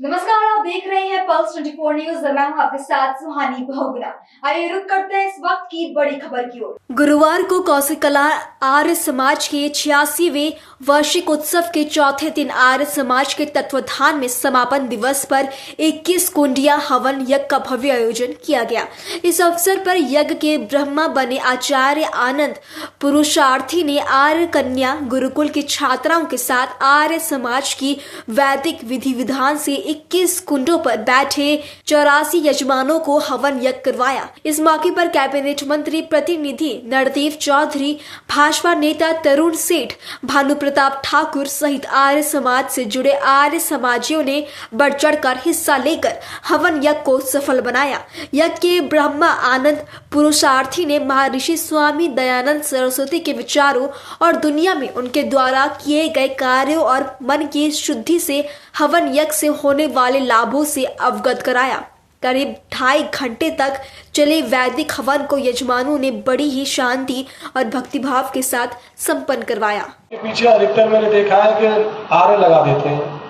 नमस्कार, आप देख रहे हैं पल्स 24 न्यूज। मैं हूं आपके साथ सुहानी बहुगुना। आइए रुक करते हैं इस वक्त की बड़ी खबर की ओर। गुरुवार को कौशिकला आर्य समाज के 86वें वार्षिक उत्सव के चौथे दिन आर्य समाज के तत्वाधान में समापन दिवस पर 21 कुंडिया हवन यज्ञ का भव्य आयोजन किया गया। इस अवसर पर यज्ञ के ब्रह्मा बने आचार्य आनंद पुरुषार्थी ने आर्य कन्या गुरुकुल की छात्राओं के साथ आर्य समाज की वैदिक विधि विधान से 21 कुंडों पर बैठे 84 यजमानों को हवन यज्ञ करवाया। इस मौके पर कैबिनेट मंत्री प्रतिनिधि नरदेव चौधरी, भाजपा नेता तरुण सेठ, भानु प्रताप ठाकुर सहित आर्य समाज से जुड़े आर्य समाजियों ने बढ़ चढ़कर हिस्सा लेकर हवन यज्ञ को सफल बनाया। यज्ञ के ब्रह्मा आनंद पुरुषार्थी ने महर्षि स्वामी दयानंद सरस्वती के विचारों और दुनिया में उनके द्वारा किए गए कार्यों और मन की शुद्धि से हवन यज्ञ से होने वाले लाभों से अवगत कराया। करीब 2.5 घंटे तक चले वैदिक हवन को यजमानों ने बड़ी ही शांति और भक्तिभाव के साथ संपन्न करवाया। पीछे अधिकतर मैंने देखा है कि आर्य लगा देते हैं,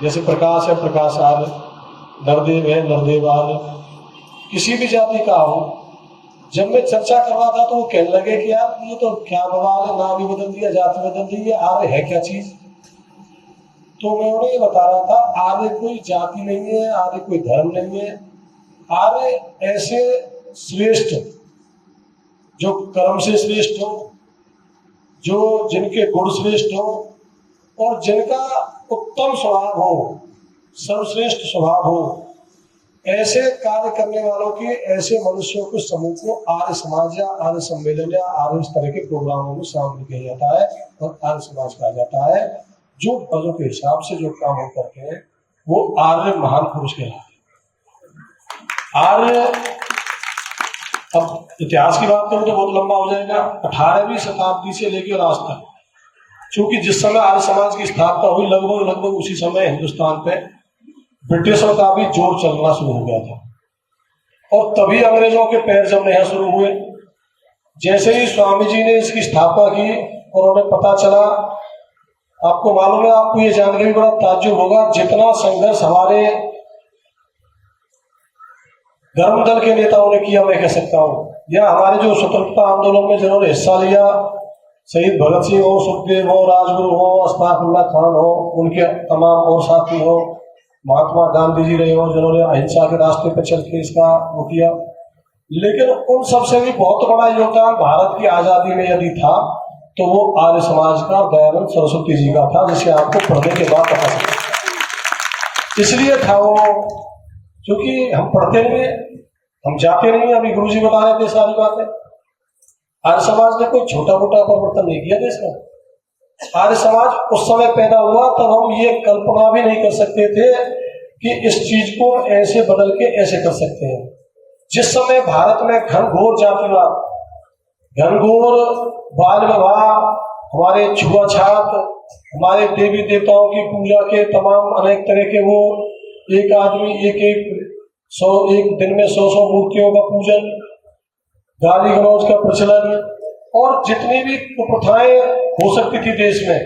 जैसे प्रकाश है प्रकाश आर्य, नरदेव है नरदेव आर्य, किसी भी जाति का हो। जब मैं चर्चा कर रहा था तो वो कहने लगे कि यार ये तो क्या बवाल है, नाम ही बदल दिया, जाति बदल दी, ये आर्य है क्या चीज। तो मैं उन्हें ये बता रहा था, आर्य कोई जाति नहीं है, आर्य कोई धर्म नहीं है। आर्य ऐसे श्रेष्ठ जो कर्म से श्रेष्ठ हो, जो जिनके गुण श्रेष्ठ हो और जिनका उत्तम स्वभाव हो, सर्वश्रेष्ठ स्वभाव हो, ऐसे कार्य करने वालों के, ऐसे मनुष्यों के समूह को आर्य समाज या आर्य सम्मेलन या आर्य इस तरह के प्रोग्रामों में शामिल किया जाता है और आर्य समाज कहा जाता है। जो पदों के हिसाब से जो काम हम करते हैं वो आर्य महान पुरुष कहलाते हैं। आर्य, अब इतिहास की बात करूं तो बहुत लंबा हो जाएगा। 18वीं शताब्दी से लेकर आज तक, क्योंकि जिस समय आर्य समाज की स्थापना हुई लगभग उसी समय हिंदुस्तान पे ब्रिटिशों का भी जोर चलना शुरू हो गया था और तभी अंग्रेजों के पैर जमने यहाँ शुरू हुए। जैसे ही स्वामी जी ने इसकी स्थापना की और उन्हें पता चला, आपको मालूम है, आपको ये जानकर भी बड़ा ताज्जुब होगा, जितना संघर्ष हमारे धर्म दल के नेताओं ने किया, मैं कह सकता हूँ, या हमारे जो स्वतंत्रता आंदोलन में जिन्होंने हिस्सा लिया, शहीद भगत सिंह हो, सुखदेव हो, राजगुरु हो, अशफाकुल्लाह खान हो, उनके तमाम और साथी हो, महात्मा गांधी जी रहे हो जिन्होंने अहिंसा के रास्ते पर चल के इसका वो किया। लेकिन उन सबसे भी बहुत बड़ा योगदान भारत की आजादी में यदि था तो वो आर्य समाज का दयानंद सरस्वती जी का था, जिसे आपको पढ़ने के बाद पता चला। इसलिए था वो, क्योंकि हम पढ़ते नहीं, हम जाते नहीं। अभी गुरु जी बता रहे थे सारी बातें। आर्य समाज ने कोई छोटा मोटा परिवर्तन नहीं किया देश में। आर्य समाज उस समय पैदा हुआ तब हम ये कल्पना भी नहीं कर सकते थे कि इस चीज को ऐसे बदल के ऐसे कर सकते हैं। जिस समय भारत में घनघोर जातिवाद, घनघोर बाल विवाह, हमारे छुआछात, हमारे देवी देवताओं की पूजा के तमाम अनेक तरह के, वो एक आदमी एक दिन में 100 मूर्तियों का पूजन, गाली गलौज का प्रचलन और जितनी भी कुप्रथाएं हो सकती थी देश में,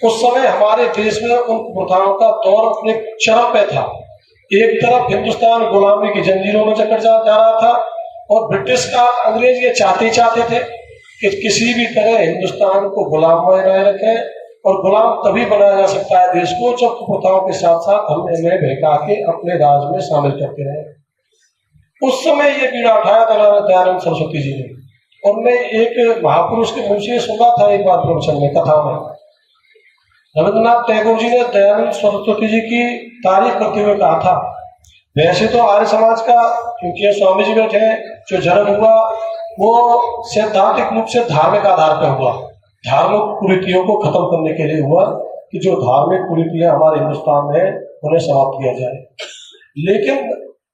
उस समय हमारे देश में उन कुप्रथाओं का दौर अपने चरम पे था। एक तरफ हिंदुस्तान गुलामी की जंजीरों में जकड़ जा रहा था और ब्रिटिश का अंग्रेज ये चाहते थे कि किसी भी तरह हिंदुस्तान को गुलाम बनाए रखें, और गुलाम तभी बनाया जा सकता है देश को जब कुप्रथाओं के साथ साथ हम इन्हें बहका के अपने राज में शामिल करते रहे। उस समय ये बीड़ा उठाया था दयानंद सरस्वती जी ने, और मैं एक महापुरुष के मुंह से सुना था एक बार प्रवचन में, कथा में, रविन्द्रनाथ टैगोर जी ने दयानंद सरस्वती जी की तारीफ करते हुए कहा था, वैसे तो आर्य समाज का, क्योंकि स्वामी जी बैठे हैं, जो जन्म हुआ वो सैद्धांतिक रूप से धार्मिक आधार पर हुआ, धार्मिक कुरीतियों को खत्म करने के लिए हुआ कि जो धार्मिक कुरीतियां हमारे हिंदुस्तान में उन्हें समाप्त किया जाए। लेकिन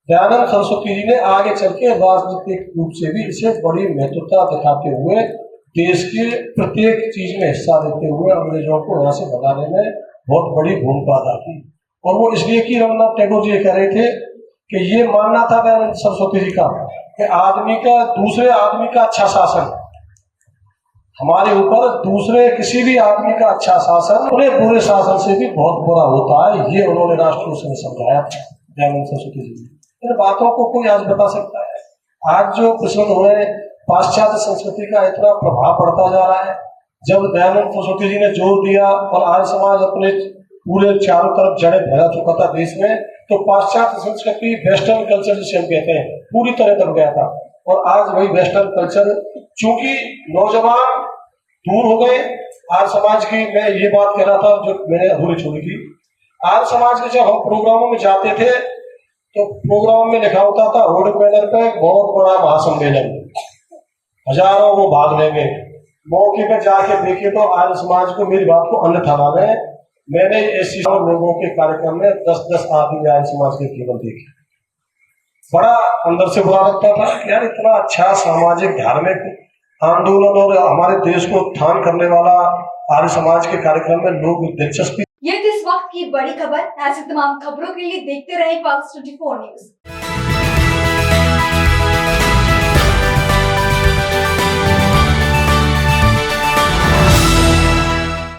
दयानंद सरस्वती जी ने आगे चल के राजनीतिक रूप से भी इसे बड़ी महत्वता दिखाते हुए देश के प्रत्येक चीज में हिस्सा लेते हुए अंग्रेजों को यहाँ से भगाने में बहुत बड़ी भूमिका अदा की। और वो इसलिए कि रविन्द्रनाथ टैगोर जी कह रहे थे कि ये मानना था दयानंद सरस्वती जी का कि आदमी का दूसरे आदमी का अच्छा शासन, हमारे ऊपर दूसरे किसी भी आदमी का अच्छा शासन उन्हें बुरे शासन से भी बहुत बुरा होता है। ये उन्होंने राष्ट्रों से समझाया दयानंद सरस्वती जी ने। इन बातों को कोई आज बता सकता है? आज जो प्रश्न हुए, पाश्चात्य संस्कृति का इतना प्रभाव पड़ता जा रहा है। जब दयानंद सरस्वती जी ने जोर दिया और आर्य समाज अपने पूरे चारों तरफ जड़े फैला चुका था देश में, तो पाश्चात्य संस्कृति वेस्टर्न कल्चर जिसे हम कहते हैं पूरी तरह दब गया था। और आज वही वेस्टर्न कल्चर, चूंकि नौजवान दूर हो गए आर्य समाज की, मैं ये बात कह रहा था जो मैंने अधूरी छोड़ी थी। आर्य समाज के जब हम प्रोग्रामों में जाते थे तो प्रोग्राम में लिखा होता था रोड बैनर पे बहुत बड़ा महासम्मेलन, हजारों वो भाग लेंगे। मौके पे जाके देखे तो आर्य समाज को, मेरी बात को अन्यथा ना लें, मैंने ऐसी लोगों के कार्यक्रम में 10-10 आदमी आर्य समाज के केवल देखे। बड़ा अंदर से बुरा लगता था कि यार इतना अच्छा सामाजिक धार्मिक आंदोलन और हमारे देश को उत्थान करने वाला आर्य समाज के कार्यक्रम में लोग दिलचस्पी। ये थी इस वक्त की बड़ी खबर। ऐसी तमाम खबरों के लिए देखते रहें पल्स 24 न्यूज।